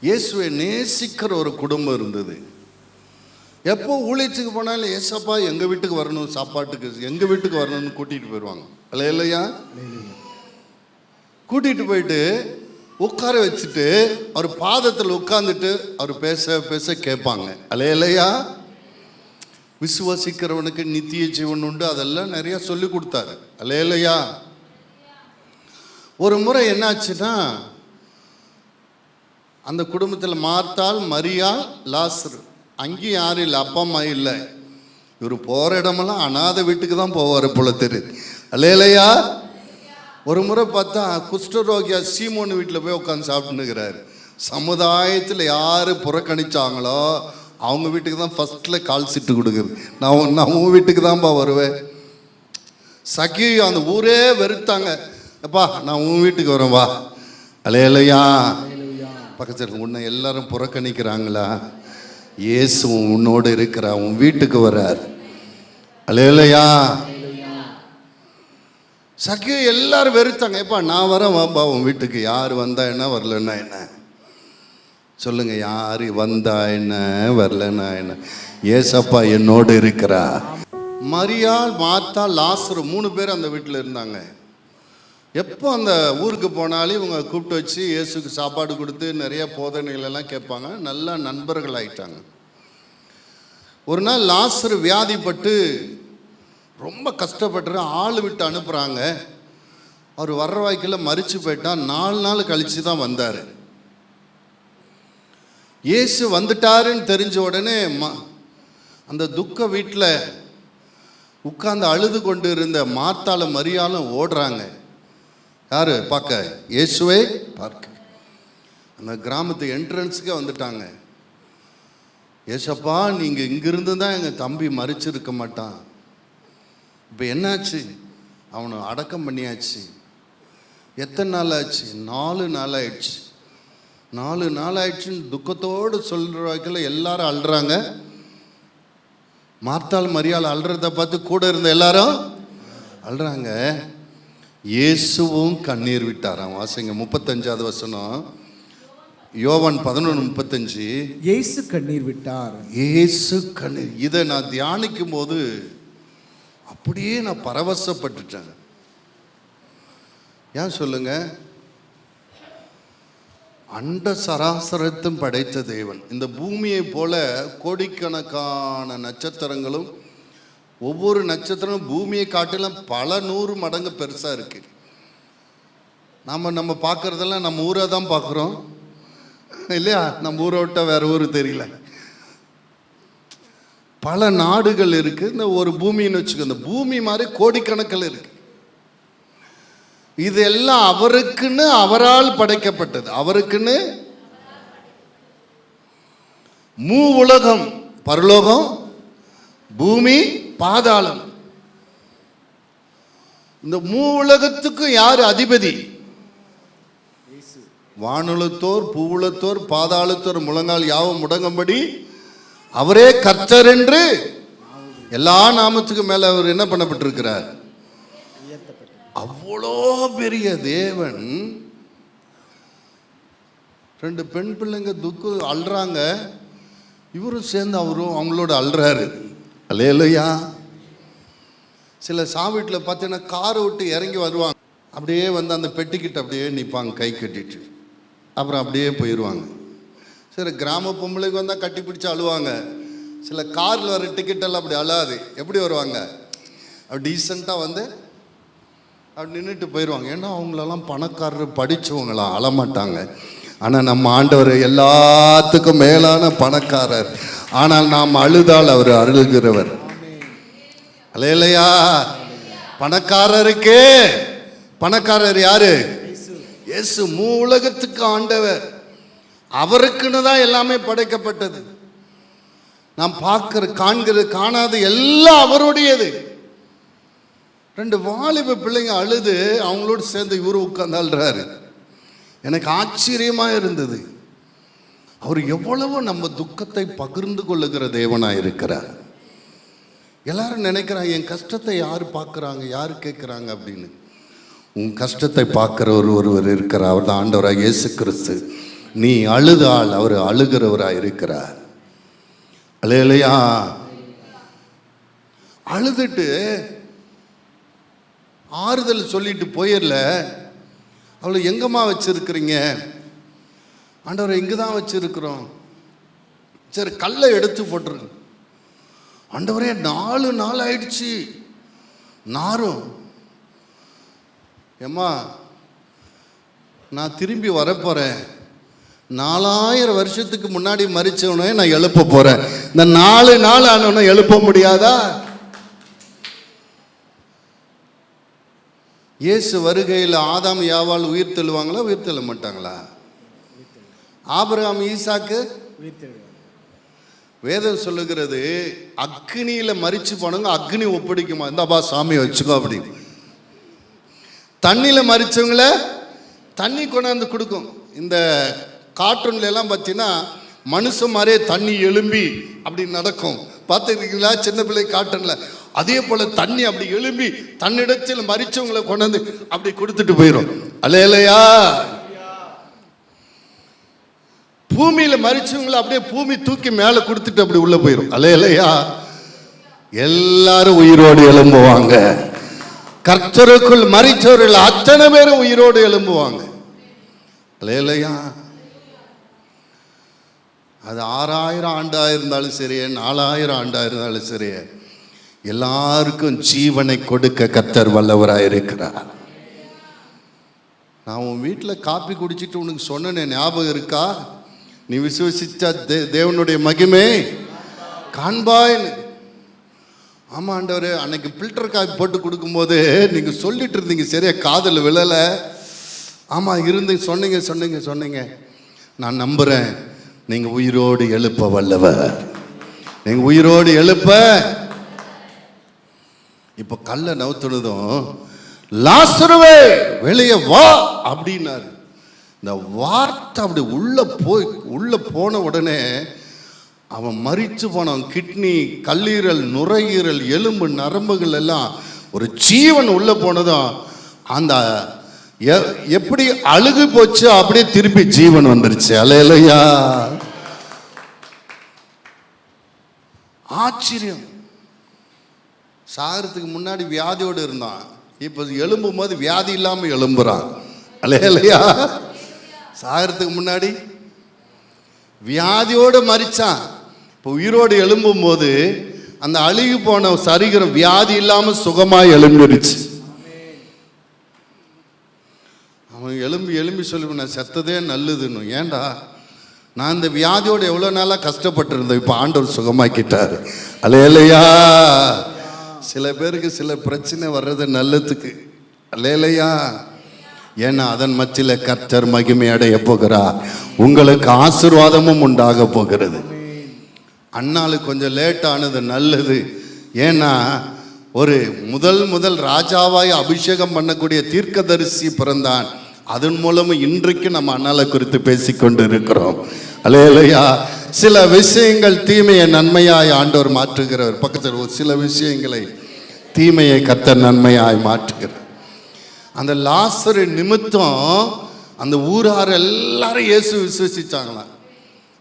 இயேசுவை நேசிக்கிற ஒரு குடும்பம் இருந்தது. எப்போ ஊழியத்துக்கு போனாலும் ஏசப்பா எங்கள் வீட்டுக்கு வரணும், சாப்பாட்டுக்கு எங்கள் வீட்டுக்கு வரணும்னு கூட்டிகிட்டு போயிடுவாங்க. அல்லேலூயா. கூட்டிகிட்டு போயிட்டு உட்கார வச்சுட்டு அவர் பாதத்தில் உட்கார்ந்துட்டு அவர் பேச பேச கேட்பாங்க. அல்லேலூயா. விசுவாசிக்கிறவனுக்கு நித்திய ஜீவன் உண்டு, அதெல்லாம் நிறைய சொல்லி கொடுத்தாரு. அல்லேலூயா. ஒரு முறை என்னாச்சுன்னா, அந்த குடும்பத்தில் மார்த்தாள், மரியாள், லாசரு, அங்கேயும் யாரும் இல்லை, அப்பா அம்மா இல்லை. இவர் போகிற இடமெல்லாம் அனாதை வீட்டுக்கு தான் போவார் போல தெரியுது. அல்லேலூயா. ஒரு முறை பார்த்தா குஷ்டரோகியா சீமோன் வீட்டில் போய் உட்காந்து சாப்பிட்டுன்னுக்கிறார். சமுதாயத்தில் யார் புறக்கணிச்சாங்களோ அவங்க வீட்டுக்கு தான் ஃபஸ்ட்டில் கால் சீட்டு கொடுக்குறது. நான் உன் வீட்டுக்கு தான்ப்பா வருவேன். சகி அந்த ஊரே வெறுத்தாங்க. அப்பா நான் உன் வீட்டுக்கு வரேன் வா. அல்லேலூயா. பக்கத்தில் உன்னை எல்லாரும் புறக்கணிக்கிறாங்களா? இயேசு உன்னோடு இருக்கிறா, உன் வீட்டுக்கு வர்றார். அல்லேலூயா. சகி எல்லாரும் வெறுத்தாங்க. எப்பா நான் வரேன் வாப்பா உன் வீட்டுக்கு. யார் வந்தா என்ன, வரலன்னா என்ன? சொல்லுங்க, யாரு வந்தா என்ன, வரலன்னா என்ன? ஏசப்பா என்னோடு இருக்கிறா. மரியாள், மார்த்தா, லாசரு 3 பேர் அந்த வீட்டில் இருந்தாங்க. எப்போ அந்த ஊருக்கு போனாலும் இவங்க கூப்பிட்டு வச்சு இயேசுக்கு சாப்பாடு கொடுத்து நிறைய போதனைகளெல்லாம் கேட்பாங்க. நல்லா நண்பர்கள் ஆயிட்டாங்க. ஒரு நாள் லாசரு வியாதிப்பட்டு ரொம்ப கஷ்டப்பட்டு ஆள் விட்டு அனுப்புகிறாங்க. அவர் வர்ற வாய்க்கில் மரிச்சு போயிட்டா. 4 நாள் கழித்து தான் வந்தார். இயேசு வந்துட்டாருன்னு தெரிஞ்ச உடனே அந்த துக்க வீட்டில் உட்கார்ந்து அழுது கொண்டு இருந்த மார்த்தாலும் மரியாளும் ஓடுறாங்க. யாரு பார்க்க? இயேசுவை பார்க்க. அந்த கிராமத்து என்ட்ரன்ஸுக்கே வந்துட்டாங்க. ஏசப்பா நீங்கள் இங்கிருந்து தான் எங்கள் தம்பி மரிச்சிருக்க மாட்டான். இப்போ என்னாச்சு? அவனை அடக்கம் பண்ணியாச்சு. எத்தனை நாள் ஆச்சு? 4 நாள் ஆயிடுச்சு. 4 நாள் ஆயிடுச்சுன்னு துக்கத்தோடு சொல்கிற வகையில் எல்லாரும் அழுறாங்க. மார்த்தாள் மரியாள் அழுறதை பார்த்து கூட இருந்த எல்லாரும் அழுறாங்க. இயேசுவும் கண்ணீர் விட்டாராம். வாசிங்க 35வது வசனம், யோவான் 11:35. இயேசு கண்ணீர் விட்டார். இயேசு கண்ணீர். இதை நான் தியானிக்கும் போது அப்படியே நான் பரவசப்பட்டுட்டேன். ஏன் சொல்லுங்க? அண்ட சராசரத்தும் படைத்த தேவன், இந்த பூமியை போல கோடிக்கணக்கான நட்சத்திரங்களும், ஒவ்வொரு நட்சத்திரமும் பூமியை காட்டிலும் பல 100 மடங்கு பெருசாக இருக்கு. நம்ம பார்க்குறதெல்லாம் நம்ம ஊரை தான் பார்க்குறோம் இல்லையா? நம்ம ஊரை விட்ட வேற ஊர் தெரியல. பல நாடுகள் இருக்கு. இந்த ஒரு பூமின்னு வச்சுக்கோ, இந்த பூமி மாதிரி கோடிக்கணக்கில் இருக்கு. இது எல்லாம் அவருக்குன்னு, அவரால் படைக்கப்பட்டது. அவருக்குன்னு மூ உலகம், பரலோகம், பூமி, பாதாளம். இந்த மூ உலகத்துக்கும் யார் அதிபதி? வானுலத்தோர், பூவுலத்தோர், பாதாளத்தோர் முழங்கால் யாவும் முடங்கும்படி அவரே கர்த்தர் என்று எல்லா நாமத்துக்கும் மேல அவர் என்ன பண்ணப்பட்டிருக்கிறார்? அவ்வளோ பெரிய தேவன். 2 பெண் பிள்ளைங்க துக்கம் அழுறாங்க, இவரும் சேர்ந்து அவரும் அவங்களோட அழுறாரு. அல்லேலூயா. சில சாவீட்டில் பார்த்தீங்கன்னா காரை விட்டு இறங்கி வருவாங்க, அப்படியே வந்து அந்த பெட்டிக்கிட்ட அப்படியே நிற்பாங்க கை கட்டிட்டு, அப்புறம் அப்படியே போயிடுவாங்க. சரி, கிராம பொம்பளைக்கு வந்தால் கட்டி பிடிச்சி அழுவாங்க. சில காரில் வர டிக்கெட்டெல்லாம் அப்படி அழாது, எப்படி வருவாங்க? அப்படி டீசெண்டாக வந்து அப்படி நின்றுட்டு போயிடுவாங்க. ஏன்னா அவங்களெல்லாம் பணக்காரர் படித்தவங்களாம் அழமாட்டாங்க. ஆனால் நம்ம ஆண்டவர் எல்லாத்துக்கும் மேலான பணக்காரர். ஆனால் நாம் அழுதால் அவர் அருள்கிறவர். அல்லேலூயா. பணக்காரருக்கே பணக்காரர் யாரு? இயேசு. மூ உலகத்துக்கு ஆண்டவர். அவருக்குன்னு தான் எல்லாமே படைக்கப்பட்டது. நாம் பார்க்கிற, காண்கிறது, காணாத எல்லாம் அவருடையது. 2 வாலிப பிள்ளைங்க அழுது அவங்களோடு சேர்ந்து இவரு உட்கார்ந்து அழுறாரு. எனக்கு ஆச்சரியமா இருந்தது. அவர் எவ்வளவு நம்ம துக்கத்தை பகிர்ந்து கொள்ளுகிற தேவனாக இருக்கிறார். எல்லாரும் நினைக்கிறாங்க, என் கஷ்டத்தை யார் பார்க்குறாங்க, யார் கேட்குறாங்க அப்படின்னு. உன் கஷ்டத்தை பார்க்குற ஒருவர் இருக்கிறார். அவர் தான் ஆண்டவராக இயேசு கிறிஸ்து. நீ அழுதால் அவர் அழுகிறவராக இருக்கிறார். அல்லேலூயா. அழுதுட்டு ஆறுதல் சொல்லிட்டு போயிடல. அவளை எங்கம்மா வச்சிருக்கிறீங்க? ஆண்டவரை இங்கே தான் வச்சிருக்கிறோம். சரி, கல்லை எடுத்து போட்டுருங்க. ஆண்டவரே 4 நாள் ஆயிடுச்சு, நாரும். ஏம்மா, நான் திரும்பி வரப்போகிறேன். 4000 வருஷத்துக்கு முன்னாடி மரிச்சவனே நான் எழுப்ப போகிறேன். இந்த 4 நாள் ஆனவனை எழுப்ப முடியாதா? இயேசு வருகையில் ஆதாம் யாவால் உயிர் தெழுவாங்களா? உயிர் தெள்ள மாட்டாங்களா? ஆபிரகாம், ஈசாக்கு வேதம் சொல்லுகிறது, அக்னியில மரிச்சு போனவங்க அக்னி ஒப்படைக்குமா, இந்தாப்பா சாமியை வச்சுக்கோ அப்படி. தண்ணியில மரிச்சவங்கள தண்ணி கொண்டாந்து கொடுக்கும். இந்த கார்ட்டூன்ல எல்லாம் பார்த்தீங்கன்னா மனுஷன் மாதிரியே தண்ணி எழும்பி அப்படி நடக்கும். பார்த்துருக்கீங்களா? சின்ன பிள்ளை கார்ட்டூன்ல அதே போல தண்ணி அப்படி எழும்பி தன்னிடத்தில் மரிச்சவங்களை கொண்டாந்து அப்படி கொடுத்துட்டு போயிடும். அல்லேலூயா. பூமியில மரிச்சவங்களை அப்படியே பூமி தூக்கி மேலே கொடுத்துட்டு அப்படி உள்ள போயிடும். அல்லேலூயா. எல்லாரும் உயிரோடு எழும்புவாங்க. கர்த்தருக்குள் மரிச்சவர்கள் அத்தனை பேரும் உயிரோடு எழும்புவாங்க. அல்லேலூயா. அது 6000 ஆண்டா இருந்தாலும் சரி, 4000 ஆண்டா இருந்தாலும் சரி, எல்லாருக்கும் ஜீவனை கொடுக்க கர்த்தர் வல்லவராக இருக்கிறார். நான் உன் வீட்டில் காப்பி குடிச்சிட்டு உனக்கு சொன்னேன், ஞாபகம் இருக்கா? நீ விசுவசிச்சா தேவனுடைய மகிமை காண்பாய்ன்னு. ஆமாம் ஆண்டவரே, அன்னைக்கு ஃபில்டர் காப்பி போட்டு கொடுக்கும்போது நீங்கள் சொல்லிட்டு இருந்தீங்க, சரியா காதில் விழலை. ஆமாம் இருந்து சொன்னீங்க. நான் நம்புகிறேன், நீங்கள் உயிரோடு எழுப்ப வல்லவர். நீங்கள் உயிரோடு எழுப்ப. இப்போ கல்லை நவுத்துனதும் லாசருவே வெளியே வா அப்படின்னாரு. இந்த வார்த்தை அப்படி உள்ள போன உடனே அவன் மரிச்சு போனவன் கிட்னி, கல்லீரல், நுரையீரல், எலும்பு, நரம்புகள் எல்லாம் ஒரு ஜீவன் உள்ள போனதும் அந்த எப்படி அழுகு போச்சு அப்படியே திருப்பி ஜீவன் வந்துருச்சு. அல்லேலூயா. ஆச்சரியம். சாகிறதுக்கு முன்னாடி வியாதியோடு இருந்தான், இப்போ எழும்பும் போது வியாதி இல்லாமல் எழும்புறான். அல்லேலூயா. சாகிறதுக்கு முன்னாடி வியாதியோடு மரிச்சான், இப்போ உயிரோடு எழும்பும் போது அந்த அழுகி போன சரீரம் வியாதி இல்லாமல் சுகமாக எழும்பிருச்சு. அவன் எழும்பி சொல்லி, நான் செத்ததே நல்லதுன்னு. ஏண்டா, நான் இந்த வியாதியோடு எவ்வளோ நாளாக கஷ்டப்பட்டிருந்தேன், இப்போ ஆண்டவர் சுகமாக்கிட்டார். அல்லேலூயா. சில பேருக்கு சில பிரச்சனை வர்றது நல்லதுக்கு. அல்லேலூயா. ஏன்னா அதன் மத்தியில் கர்த்தர் மகிமை அடைய போகிறார். உங்களுக்கு ஆசீர்வாதமும் உண்டாக போகிறது. அண்ணாளுக்கு கொஞ்சம் லேட் ஆனது நல்லது. ஏன்னா ஒரு முதல் ராஜாவாய் அபிஷேகம் பண்ணக்கூடிய தீர்க்கதரிசி பிறந்தான். அதன் மூலமும் இன்றைக்கு நம்ம அண்ணாளை குறித்து பேசிக்கொண்டு இருக்கிறோம். அல்லேலூயா. சில விஷயங்கள் தீமையை நன்மையாய் ஆண்டவர் மாற்றுகிறவர். பக்கத்தில் ஒரு சில விஷயங்களை தீமையை கர்த்தர் நன்மையாய் மாற்றுகிறார். அந்த லாசரு நிமித்தம் அந்த ஊரார் எல்லாரும் இயேசு விசுவசிச்சாங்களாம்.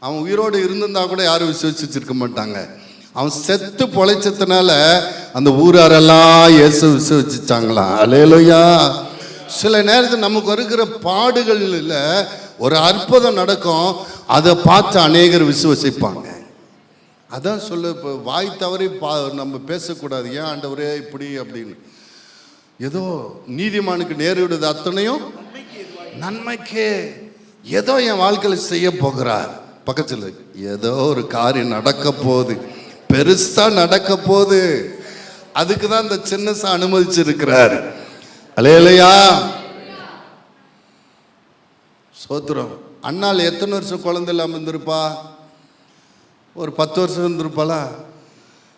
அவன் உயிரோடு இருந்திருந்தா கூட யாரும் விசுவசிச்சிருக்க மாட்டாங்க. அவன் செத்து பொழைச்சதுனால அந்த ஊராரெல்லாம் இயேசு விசுவசிச்சாங்களாம். அல்லேலூயா. சில நேரத்தில் நமக்கு வருகிற பாடுகளில் ஒரு அற்புதம் நடக்கும், அதை பார்த்து அநேகர் விசுவசிப்பாங்க. அதான் சொல்ல, இப்போ வாய் தவறி நம்ம பேசக்கூடாது. ஏன் ஆண்டவரே இப்படி அப்படின்னு. ஏதோ நீதிமானுக்கு நேரிடுது அத்தனையும் நன்மைக்கே. ஏதோ என் வாழ்க்கையில் செய்ய போகிறார். பக்கத்தில் ஏதோ ஒரு காரியம் நடக்க போகுது, பெருசா நடக்க போகுது. அதுக்கு தான் இந்த சின்னசா அனுமதிச்சிருக்கிறார். அல்லேலூயா. சோத்திரம். அண்ணாள் எத்தனை வருஷம் குழந்தை இல்லாமல் இருந்திருப்பா? ஒரு 10 வருஷம் இருந்திருப்பாளா?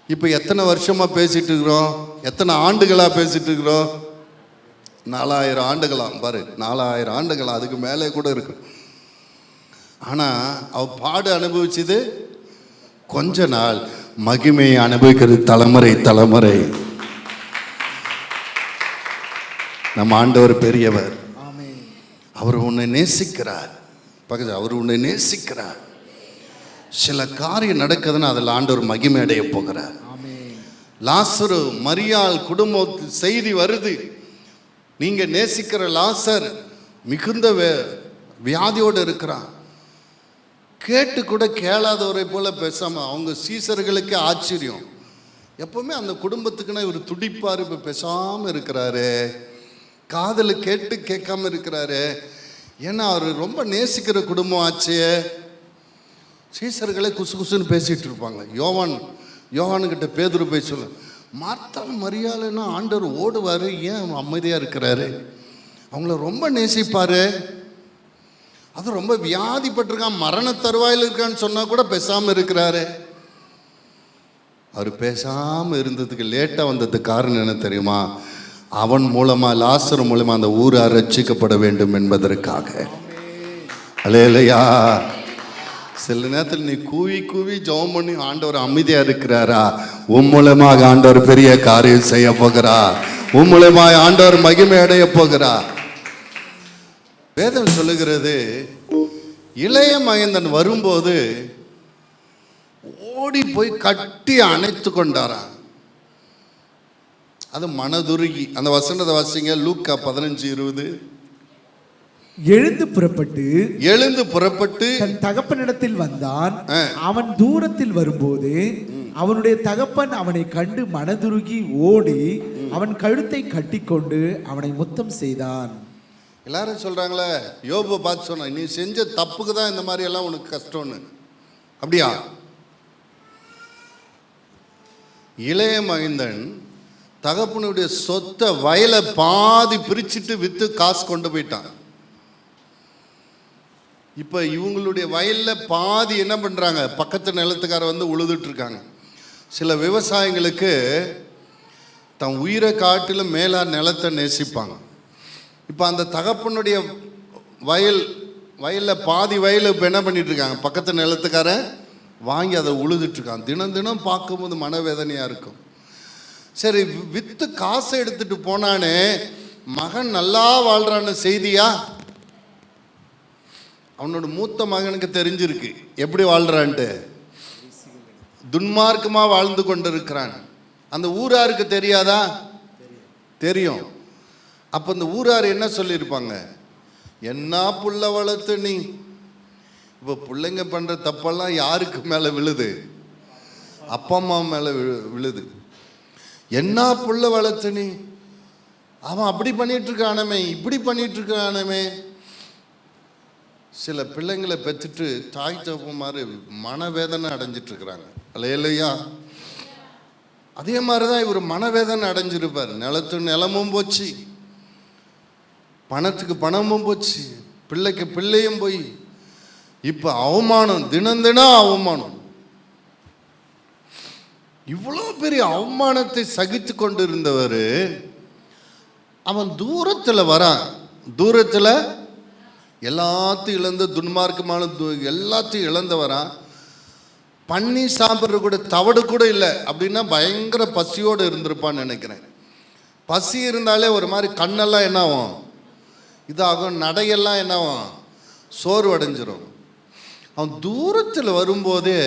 இப்போ எத்தனை வருஷமா பேசிட்டு இருக்கிறோம்? எத்தனை ஆண்டுகளா பேசிட்டு இருக்கிறோம்? 4000 ஆண்டுகளாம். பாரு, 4000 ஆண்டுகளா, அதுக்கு மேலே கூட இருக்கு. ஆனா அவ பாடு அனுபவிச்சது கொஞ்ச நாள், மகிமையை அனுபவிக்கிறது தலைமுறை தலைமுறை. நம்ம ஆண்டவர் பெரியவர். அவர் உன்னை நேசிக்கிறார். பக்கத்தில் அவர் உன்னை நேசிக்கிறார். சில காரியம் நடக்குதுன்னா அதில் ஆண்டவர் மகிமை அடைய போகிறார். லாசரு மரியாள் குடும்ப செய்தி வருது, நீங்க நேசிக்கிற லாசர் மிகுந்த வியாதியோடு இருக்கிறான். கேட்டு கூட கேளாதவரை போல பேசாம, அவங்க சீசர்களுக்கு ஆச்சரியம். எப்பவுமே அந்த குடும்பத்துக்குன்னா இவர் துடிப்பாரு, இப்ப பேசாம இருக்கிறாரு, காதல கேட்டு கேட்காம இருக்கிறாரு. ஏன்னா அவர் ரொம்ப நேசிக்கிற குடும்பம் ஆச்சு. சீசர்களே குசு குசுன்னு பேசிட்டு இருப்பாங்க. யோவானுக்கிட்ட பேதுரு போய் சொல்ல, மார்த்தாள் மரியாதைன்னா ஆண்டவர் ஓடுவாரு, ஏன் அமைதியா இருக்கிறாரு? அவங்கள ரொம்ப நேசிப்பாரு. அது ரொம்ப வியாதிப்பட்டிருக்கான், மரண தருவாயில் இருக்கான்னு சொன்னா கூட பேசாம இருக்கிறாரு. அவர் பேசாம இருந்ததுக்கு லேட்டா வந்ததுக்கு காரணம் என்ன தெரியுமா? அவன் மூலமா, லாசர் மூலமா அந்த ஊர் ரட்சிக்கப்பட வேண்டும் என்பதற்காக. அல்லேலூயா. சில நேரத்தில் நீ கூவி கூவி ஜெபம் பண்ணி ஆண்டவர் அமைதியா இருக்கிறாரா? உன் மூலமாக ஆண்டவர் பெரிய காரியம் செய்ய போகிறார். உன் மூலமாக ஆண்டவர் மகிமை அடைய போகிறார். வேதம் சொல்லுகிறது, இளைய மகந்தன் வரும்போது ஓடி போய் கட்டி அணைத்து கொண்டாராம். அது மனதுருகி. அந்த வசனத்தை வாசிங்க, லூக்கா 15:20. எழுந்து புறப்பட்டு தன் தகப்பனிடத்தில் வந்தான். அவன் தூரத்தில் வரும்போது அவனுடைய தகப்பன் அவனை கண்டு மனதுருகி ஓடி அவன் கழுத்தை கட்டிக்கொண்டு அவனை முத்தம் செய்தான். எல்லாரும் சொல்றாங்களே, யோபு பார்த்து சொன்ன, நீ செஞ்ச தப்புக்கு தான் இந்த மாதிரி எல்லாம் உனக்கு கஷ்டம்னு. அப்படியா? இளைய மகிந்தன் தகப்பனுடைய சொத்தை, வயலை பாதி பிரிச்சுட்டு வித்து காசு கொண்டு போயிட்டான். இப்ப இவங்களுடைய வயல்ல பாதி என்ன பண்றாங்க, பக்கத்து நிலத்துக்கார வந்து உழுதுட்டு இருக்காங்க. சில விவசாயிகளுக்கு தன் உயிரை காட்டிலும் மேலா நிலத்தை நேசிப்பாங்க. இப்போ அந்த தகப்பனுடைய வயலில் பாதி வயல் இப்போ என்ன பண்ணிட்டு இருக்காங்க, பக்கத்து நிலத்துக்காரன் வாங்கி அதை உழுதுட்டு இருக்கான். தினம் தினம் பார்க்கும்போது மனவேதனையாக இருக்கும். சரி, வித்து காசை எடுத்துட்டு போனானே, மகன் நல்லா வாழ்றான்னு செய்தியா? அவனோட மூத்த மகனுக்கு தெரிஞ்சிருக்கு எப்படி வாழ்றான்ட்டு. துன்மார்க்கமாக வாழ்ந்து கொண்டு இருக்கிறான். அந்த ஊராருக்கு தெரியாதா? தெரியும். அப்போ இந்த ஊரார் என்ன சொல்லியிருப்பாங்க, என்ன புள்ள வளர்த்து நீ. இப்போ பிள்ளைங்க பண்ணுற தப்பெல்லாம் யாருக்கு மேலே விழுது? அப்பா அம்மா மேலே விழுது. என்ன புள்ள வளர்த்து நீ, அவன் அப்படி பண்ணிட்டு இருக்கானமே, இப்படி பண்ணிட்டு இருக்கானமே. சில பிள்ளைங்களை பெற்றுட்டு தாய் தப்பு மாதிரி மனவேதனை அடைஞ்சிட்டு இருக்கிறாங்க. அல்லேலூயா. அதே மாதிரிதான் இவர் மனவேதனை அடைஞ்சிருப்பார். நிலமும் போச்சு, பணத்துக்கு பணமும் போச்சு, பிள்ளைக்கு பிள்ளையும் போய் இப்ப அவமானம், தினம் தினம் அவமானம். இவ்வளோ பெரிய அவமானத்தை சகித்து கொண்டு இருந்தவர் அவன் தூரத்தில் வரான். தூரத்தில் எல்லாத்தையும் இழந்து துன்மார்க்கமான எல்லாத்தையும் இழந்து வரான். பண்ணி சாப்பிட்ற கூட தவடு கூட இல்லை அப்படின்னா பயங்கர பசியோடு இருந்திருப்பான்னு நினைக்கிறேன். பசி இருந்தாலே ஒரு மாதிரி கண்ணெல்லாம் என்ன ஆகும், இதாகும், நடையெல்லாம் என்ன ஆகும், சோர்வு அடைஞ்சிரும். அவன் தூரத்தில் வரும்போதே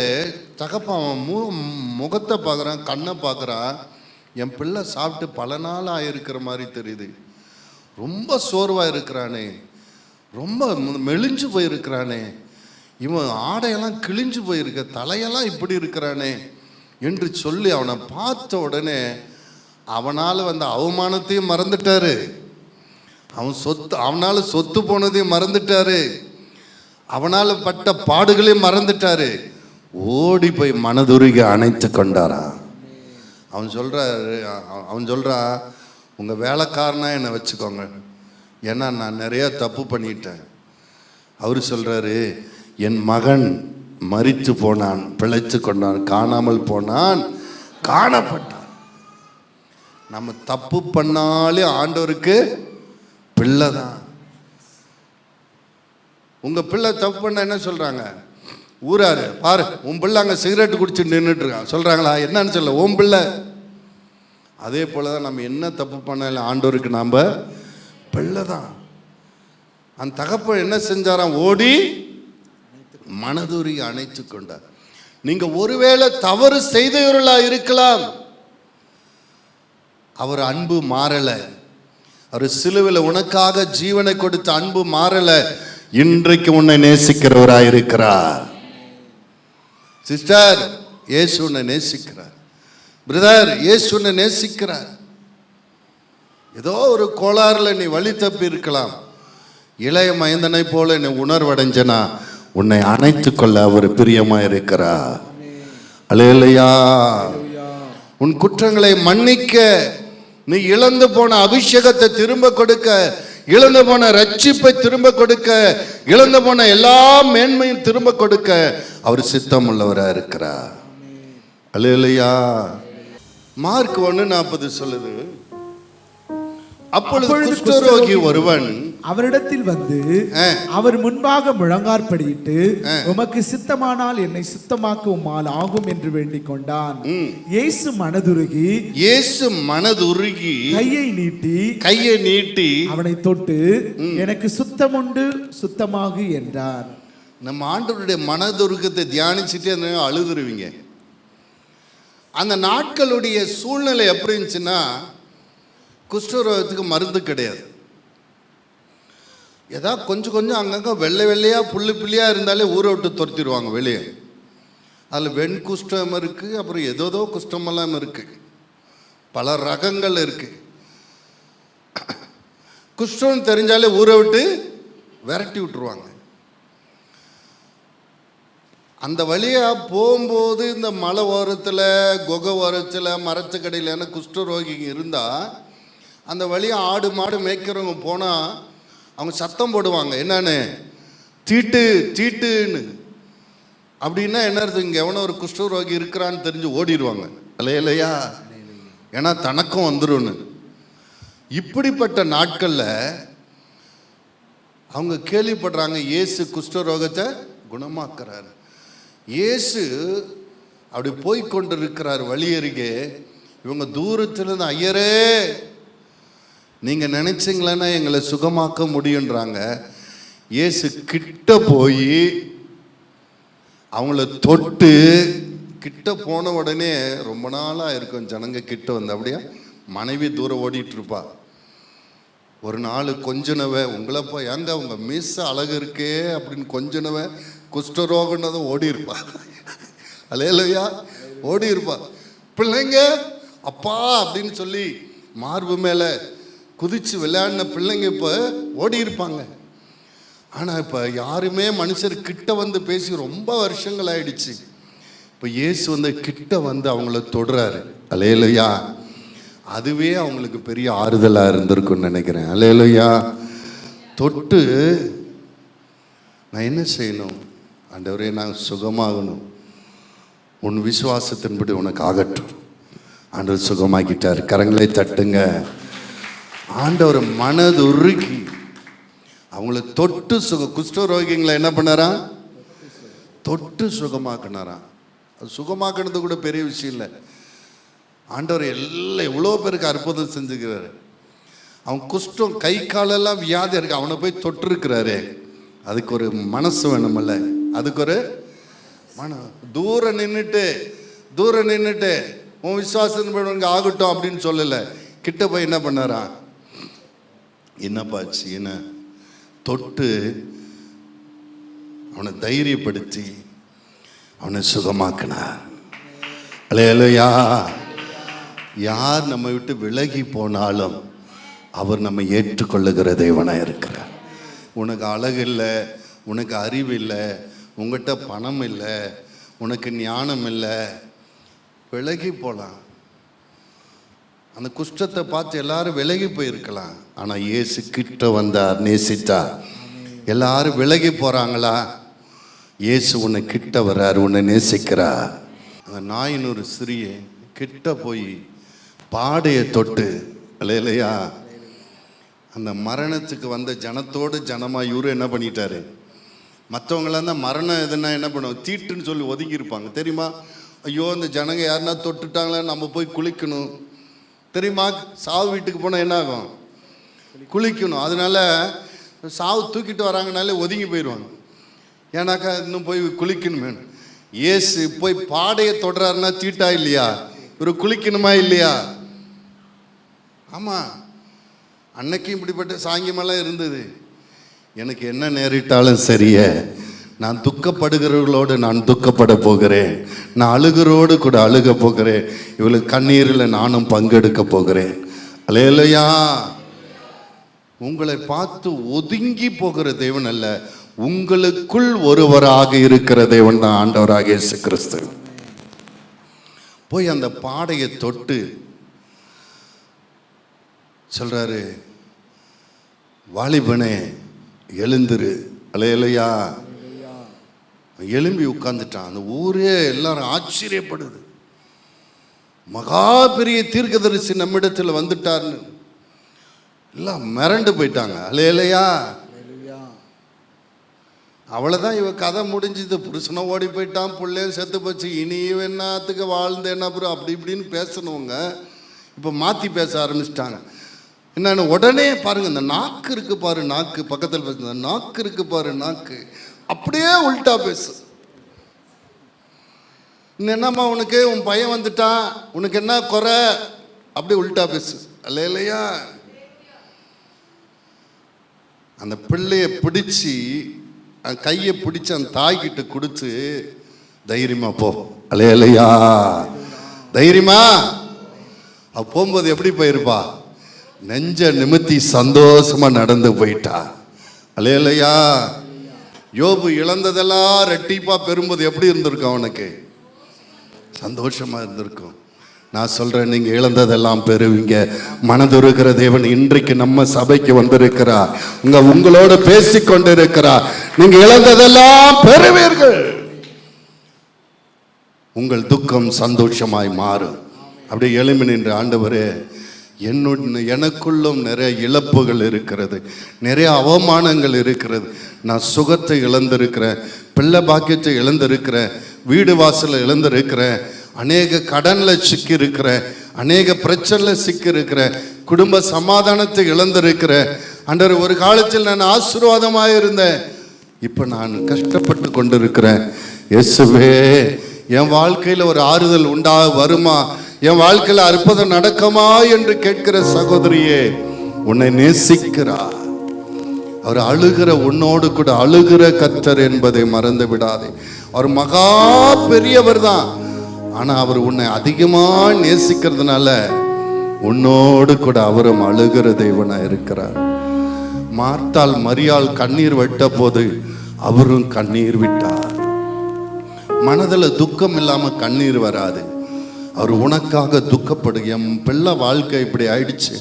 தகப்பன் அவன் முகத்தை பார்க்குறான், கண்ணை பார்க்குறான். என் பிள்ளை சாப்பிட்டு பல நாள் ஆகிருக்கிற மாதிரி தெரியுது, ரொம்ப சோர்வாக இருக்கிறானே, ரொம்ப மெலிஞ்சு போயிருக்கிறானே, இவன் ஆடையெல்லாம் கிழிஞ்சு போயிருக்க, தலையெல்லாம் இப்படி இருக்கிறானே என்று சொல்லி அவனை பார்த்த உடனே அவனால் வந்த அவமானத்தையும் மறந்துட்டாரு, அவனால் சொத்து போனதையும் மறந்துட்டாரு, அவனால் பட்ட பாடுகளையும் மறந்துட்டாரு. ஓடி போய் மனதுருகி அணைத்து கொண்டாரா. அவன் சொல்கிறான், உங்கள் வேலைக்காரனா என்னை வச்சுக்கோங்க, ஏன்னா நான் நிறையா தப்பு பண்ணிட்டேன். அவர் சொல்கிறாரு, என் மகன் மரித்து போனான், பிழைத்து கொண்டான், காணாமல் போனான், காணப்பட்டான். நம்ம தப்பு பண்ணாலே ஆண்டவருக்கு பிள்ளை தான். உங்கள் பிள்ளை தப்பு பண்ண என்ன சொல்கிறாங்க, ஊராரு பாரு உன் பிள்ளை அங்கே சிகரெட்டு குடிச்சு நின்றுட்டு இருக்கான் சொல்கிறாங்களா? என்னன்னு சொல்ல, உன் பிள்ளை. அதே போல தான் நம்ம என்ன தப்பு பண்ணல ஆண்டவருக்கு நாம் பிள்ளை தான். அந்த தகப்பன் என்ன செஞ்சாராம், ஓடி மனதுரி அணைத்து கொண்டார். நீங்க ஒருவேளை தவறு செய்தவர்களா இருக்கலாம், அவர் அன்பு மாறல, அவர் சிலுவையில் உனக்காக ஜீவனை கொடுத்த அன்பு மாறல, இன்றைக்கு உன்னை நேசிக்கிறவராய் இருக்கிறார். சிஸ்டர், இயேசு உன்னை நேசிக்கிறார். பிரதர், இயேசு உன்னை நேசிக்கிறார். ஏதோ ஒரு கோளாறுல நீ வழி தப்பி இருக்கலாம், இளைய மைந்தனை போல நீ உணர்வடைஞ்சனா உன்னை அணைத்து கொள்ள அவர் பிரியமா இருக்கிறார். அல்லேலூயா. உன் குற்றங்களை மன்னிக்க, நீ இழந்து போன அபிஷேகத்தை திரும்ப கொடுக்க, இழந்து போன ரட்சிப்பை திரும்ப கொடுக்க, இழந்து போன எல்லா மேன்மையும் திரும்ப கொடுக்க அவர் சித்தம் உள்ளவராக இருக்கிறார். அல்லேலூயா. மார்க் 1:40 சொல்லுது, அப்பொழுது குஷ்டரோகி ஒருவன் அவரிடத்தில் வந்து அவர் முன்பாக முழங்காற்படியிட்டு, உமக்கு சித்தமானால் என்னை சுத்தமாக்க உம்மால் ஆகும் என்று வேண்டிக் கொண்டான். இயேசு மனதுருகி கையை நீட்டி அவனை தொட்டு, எனக்கு சுத்தம் உண்டு, சுத்தமாகு என்றார். நம்ம ஆண்டவருடைய மனதுருக்கத்தை தியானிச்சுட்டே அழுதுருவீங்க. அந்த நாட்களுடைய சூழ்நிலை எப்படி இருந்துச்சுன்னா, குஷ்டரோகத்துக்கு மருந்து கிடையாது. ஏதாவது கொஞ்சம் அங்கங்கே வெள்ளை வெள்ளையாக புள்ளி புள்ளியாக இருந்தாலே ஊரை விட்டு துரத்திடுவாங்க வெளியே. அதில் வெண் குஷ்டம் இருக்குது, அப்புறம் ஏதோ குஷ்டமெல்லாம் இருக்குது, பல ரகங்கள் இருக்குது. குஷ்டம் தெரிஞ்சாலே ஊரை விட்டு விரட்டி விட்டுருவாங்க. அந்த வழியாக போகும்போது இந்த மலை ஓரத்தில், குகை ஓரத்தில், மரத்துக்கடையில் குஷ்டரோகி இருந்தால் அந்த வழியாக ஆடு மாடு மேய்க்கிறவங்க போனால் அவங்க சத்தம் போடுவாங்க, என்னன்னு, தீட்டு தீட்டுன்னு. அப்படின்னா என்ன அர்த்தம், இங்கே எவனோ ஒரு குஷ்டரோகி இருக்கிறான்னு தெரிஞ்சு ஓடிடுவாங்க. இல்லையா? ஏன்னா தனக்கும் வந்துரும்னு. இப்படிப்பட்ட நாட்களில் அவங்க கேள்விப்படுறாங்க, இயேசு குஷ்டரோகத்தை குணமாக்குறாரு. இயேசு அப்படி போய்கொண்டு இருக்கிறார் வழி அருகே. இவங்க தூரத்திலிருந்து, ஐயரே நீங்கள் நினைச்சிங்களன்னா எங்களை சுகமாக்க முடியுன்றாங்க. இயேசு கிட்ட போய் அவங்கள தொட்டு, கிட்ட போன உடனே ரொம்ப நாளாக இருக்கும் ஜனங்க கிட்ட வந்து, அப்படியே மனைவி தூரம் ஓடிட்டு இருப்பா. ஒரு நாள் கொஞ்சனவ, உங்களைப்பா ஏங்க உங்கள் மீச அழகு இருக்கே அப்படின்னு கொஞ்சனவ குஷ்டரோகன்னதும் ஓடி இருப்பா. அல்லேலூயா. ஓடி இருப்பா. பிள்ளைங்க அப்பா அப்படின்னு சொல்லி மார்பு மேலே குதிச்சு விளையாடின பிள்ளைங்க இப்போ ஓடி இருப்பாங்க. ஆனால் இப்போ யாருமே மனுஷர் கிட்ட வந்து பேசி ரொம்ப வருஷங்கள் ஆயிடுச்சு. இப்போ இயேசு வந்து கிட்ட வந்து அவங்கள தொடுறாரு. அல்லேலூயா. அதுவே அவங்களுக்கு பெரிய ஆறுதலாக இருந்திருக்குன்னு நினைக்கிறேன். அல்லேலூயா. தொட்டு, நான் என்ன செய்யணும் ஆண்டவரே, நான் சுகமாகணும், உன் விசுவாசத்தின்படி உனக்கு ஆகட்டும். ஆண்டவர் சுகமாக்கிட்டார். கரங்களை தட்டுங்க. ஆண்டவர் மனது உருகி அவங்கள தொட்டு குஷ்டரோகிங்களை என்ன பண்ணாரா? தொட்டு சுகமாக்கினாராம். அது சுகமாக்கினது கூட பெரிய விஷயம் இல்லை. ஆண்டவர் எல்லாம் எவ்வளோ பேருக்கு அற்புதம் செஞ்சுக்கிறாரு. அவன் குஷ்டம் கை காலெல்லாம் வியாதி இருக்கு, அவனை போய் தொட்டிருக்கிறாரு. அதுக்கு ஒரு மனசு வேணுமல்ல, அதுக்கு ஒரு தூரம் நின்றுட்டு உன் விசுவாசத்தின்படி ஆகட்டும் அப்படின்னு சொல்லலை. கிட்ட போய் என்ன பண்ணாரா? என்னப்பாச்சு என்ன தொட்டு அவனை தைரியப்படுத்தி அவனை சுகமாக்கினார். அல்லேலூயா. யார் நம்ம விட்டு விலகி போனாலும் அவர் நம்ம ஏற்றுக்கொள்ளுகிற தேவனாக இருக்கிறார். உனக்கு அழகு இல்லை, உனக்கு அறிவு இல்லை, உங்கள்கிட்ட பணம் இல்லை, உனக்கு ஞானம் இல்லை, விலகி போகலாம். அந்த குஷ்டத்தை பார்த்து எல்லாரும் விலகி போயிருக்கலாம். ஆனால் இயேசு கிட்ட வந்தார், நேசித்தார். எல்லாரும் விலகி போகிறாங்களா? இயேசு உன்னை கிட்ட வர்றார், உன்னை நேசிக்கிறார். அந்த நாயின் ஒரு சிறிய கிட்ட போய் பாடையை தொட்டு, இல்லையா, அந்த மரணத்துக்கு வந்த ஜனத்தோடு ஜனமாக இவரு என்ன பண்ணிட்டாரு? மற்றவங்களாம் தான் மரணம் எதுனா என்ன பண்ணுவோம், தீட்டுன்னு சொல்லி ஒதுங்கியிருப்பாங்க தெரியுமா? ஐயோ இந்த ஜனங்க யாருன்னா தொட்டுட்டாங்களா, நம்ம போய் குளிக்கணும் தெரியுமா? சாவு வீட்டுக்கு போனால் என்ன ஆகும்? குளிக்கணும். அதனால சாவு தூக்கிட்டு வராங்கனாலே ஒதுங்கி போயிடுவாங்க. ஏன்னாக்கா இன்னும் போய் குளிக்கணும் வேணும். இயேசு போய் பாடையை தொடுறாருன்னா தீட்டா இல்லையா? இவர் குளிக்கணுமா இல்லையா? ஆமாம், அன்னைக்கும் இப்படிப்பட்ட சாங்கியமெல்லாம் இருந்தது. எனக்கு என்ன நேரிட்டாலும் சரியே, நான் துக்கப்படுகிறவர்களோடு நான் துக்கப்பட போகிறேன், நான் அழுகிறோடு கூட அழுக போகிறேன், இவளுக்கு கண்ணீரில் நானும் பங்கெடுக்க போகிறேன். அல்லேலூயா. உங்களை பார்த்து ஒதுங்கி போகிற தேவன் அல்ல, உங்களுக்குள் ஒருவராக இருக்கிற தேவன் தான் ஆண்டவராக இயேசு கிறிஸ்து. போய் அந்த பாடையை தொட்டு சொல்றாரு, வாலிபனே எழுந்துரு. அல்லேலூயா. எழும்பி உட்கார்ந்துட்டான். அந்த ஊரே எல்லாரும் ஆச்சரியப்படுது. மகா பெரிய தீர்க்கதரிசி நம்மிடத்தில் வந்துட்டார்னு எல்லாம் மிரண்டு போயிட்டாங்க. அல்லேலூயா. அவ்வளோதான், இவ கதை முடிஞ்சுது. புருஷனை ஓடி போயிட்டான், பிள்ளையும் செத்து போச்சு, இனி என்னத்துக்கு வாழ்ந்தேன்னா அப்புறம் அப்படி இப்படின்னு பேசணுங்க. இப்போ மாற்றி பேச ஆரம்பிச்சிட்டாங்க. என்னன்னு உடனே பாருங்க, இந்த நாக்கு இருக்கு பாரு, நாக்கு பக்கத்தில் பேச, நாக்கு இருக்கு பாரு, நாக்கு அப்படியே உல்ட்டா பேசு. என்னம்மா உனக்கு, உன் பையன் வந்துட்டான், உனக்கு என்ன குறை, அப்படியே உல்ட்டா பேசு. அல்லேலூயா. அந்த பிள்ளைய பிடிச்சி கையை பிடிச்சி அந்த தாய்கிட்ட கொடுத்து தைரியமா போ. அல்லேலூயா. தைரியமா அவ போகும்போது எப்படி போயிருப்பா? நெஞ்ச நிமித்தி சந்தோஷமா நடந்து போயிட்டா. அல்லேலூயா. யோபு இழந்ததெல்லாம் ரெட்டிப்பா பெறும்போது எப்படி இருந்திருக்கும்? அவனுக்கு சந்தோஷமா இருந்திருக்கும். நான் சொல்றேன், நீங்க இழந்ததெல்லாம் பெறுவீங்க. மனதுருகிற தேவன் இன்றைக்கு நம்ம சபைக்கு வந்திருக்கிறார், உங்களோட பேசிக்கொண்டிருக்கிறார். நீங்க இழந்ததெல்லாம் பெறுவீர்கள். உங்கள் துக்கம் சந்தோஷமாய் மாறும். அப்படியே எழும்பி நின்று, ஆண்டவரே, எனக்குள்ளும் நிறைய இழப்புகள் இருக்கிறது, நிறைய அவமானங்கள் இருக்கிறது. நான் சுகத்தை இழந்திருக்கிறேன், பிள்ளை பாக்கியத்தை இழந்திருக்கிறேன், வீடு வாசலை இழந்திருக்கிறேன், அநேக கடனில் சிக்கி இருக்கிறேன், அநேக பிரச்சனையில் சிக்கி இருக்கிறேன், குடும்ப சமாதானத்தை இழந்திருக்கிறேன். ஆண்டவரே, ஒரு காலத்தில் நான் ஆசீர்வாதமாக இருந்தேன், இப்போ நான் கஷ்டப்பட்டு கொண்டிருக்கிறேன். இயேசுவே, என் வாழ்க்கையில் ஒரு ஆறுதல் வருமா, என் வாழ்க்கையில் அற்புதம் நடக்குமா என்று கேட்கிற சகோதரியே, உன்னை நேசிக்கிறார். அவர் அழுகிற, உன்னோடு கூட அழுகிற கர்த்தர் என்பதை மறந்து விடாதே. அவர் மகா பெரியவர் தான், ஆனா அவர் உன்னை அதிகமா நேசிக்கிறதுனால உன்னோடு கூட அவரும் அழுகிற தேவனா இருக்கிறார். மார்த்தாள் மரியாள் கண்ணீர் விட்ட போது அவரும் கண்ணீர் விட்டார். மனதில் துக்கம் இல்லாம கண்ணீர் வராது. அவர் உனக்காக துக்கப்படு. என் பிள்ளை வாழ்க்கை இப்படி ஆயிடுச்சு,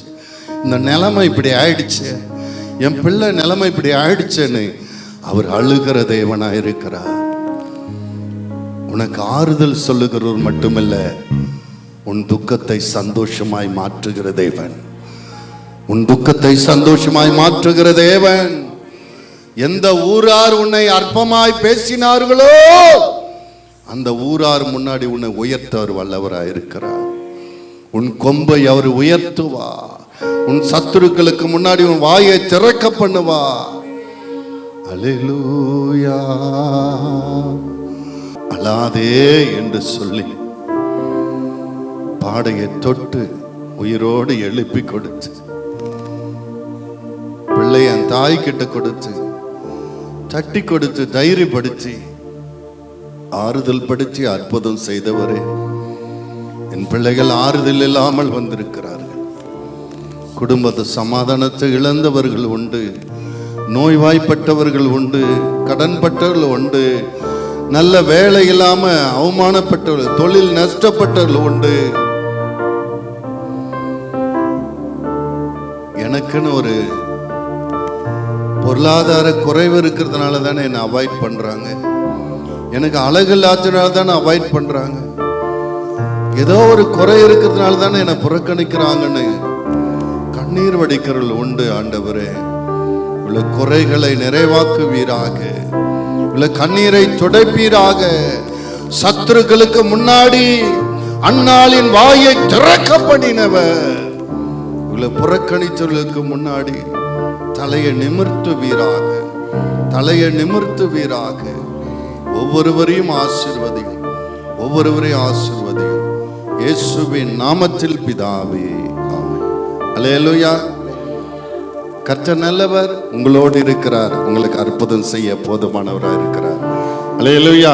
இந்த நிலைமை இப்படி ஆயிடுச்சு, என் பிள்ளை நிலைமை இப்படி ஆயிடுச்சுன்னு அவர் அழுகிற தேவனா இருக்கிறார். உனக்கு ஆறுதல் சொல்லுகிறவர் மட்டுமல்ல, உன் துக்கத்தை சந்தோஷமாய் மாற்றுகிற தேவன். உன் துக்கத்தை சந்தோஷமாய் மாற்றுகிற தேவன். எந்த ஊரார் உன்னை அற்பமாய் பேசினார்களோ அந்த ஊரார் முன்னாடி உன்னை உயர்த்த அவர் வல்லவராய் இருக்கிறார். உன் கொம்பை அவர் உயர்த்துவா. உன் சத்துருக்களுக்கு முன்னாடி உன் வாயை திறக்க பண்ணுவா. அல்லேலூயா. அழாதே என்று சொல்லி பாடையை தொட்டு உயிரோடு எழுப்பி கொடுத்து, பிள்ளை என் தாய் கிட்ட கொடுத்து தட்டி கொடுத்து தைரியப்படுத்தி ஆறுதல் படுத்தி அற்புதம் செய்தவரே, என் பிள்ளைகள் ஆறுதல் இல்லாமல் வந்திருக்கிறார்கள். குடும்பத்து சமாதானத்தை இழந்தவர்கள் உண்டு, நோய்வாய்ப்பட்டவர்கள் உண்டு, கடன்பட்டவர்கள் உண்டு, நல்ல வேலை இல்லாம அவமானப்பட்டவர்கள், தொழில் நஷ்டப்பட்டவர்கள் உண்டு. எனக்குன்னு ஒரு பொருளாதார குறைவு இருக்கிறதுனால தானே என்னை அவாய்ட் பண்றாங்க, எனக்கு அழகு இல்லாததுனால தானே அவாய்ட் பண்றாங்க, ஏதோ ஒரு குறை இருக்கிறதுனால தானே என்னை புறக்கணிக்கிறாங்கன்னு கண்ணீர் வடிக்கிறவர்கள் உண்டு. ஆண்டவரே, உள்ள குறைகளை நிறைவாக்குவீராக, உள்ள கண்ணீரை துடைப்பீராக. சத்துருக்களுக்கு முன்னாடி அன்னாளின் வாயை திறக்க பண்ணினவர், உள்ள புறக்கணித்தவர்களுக்கு முன்னாடி தலையை நிமிர்த்துவீராக, தலையை நிமிர்த்துவீராக. ஒவ்வொருவரையும் ஆசீர்வதியும், ஒவ்வொருவரையும் ஆசீர்வதியும். இயேசுவின் நாமத்தில் பிதாவே, ஆமென். அல்லேலூயா. கர்த்தர் நல்லவர், உங்களோடு இருக்கிறார், உங்களுக்கு அற்புதம் செய்ய போதுமானவராக இருக்கிறார். அல்லேலூயா.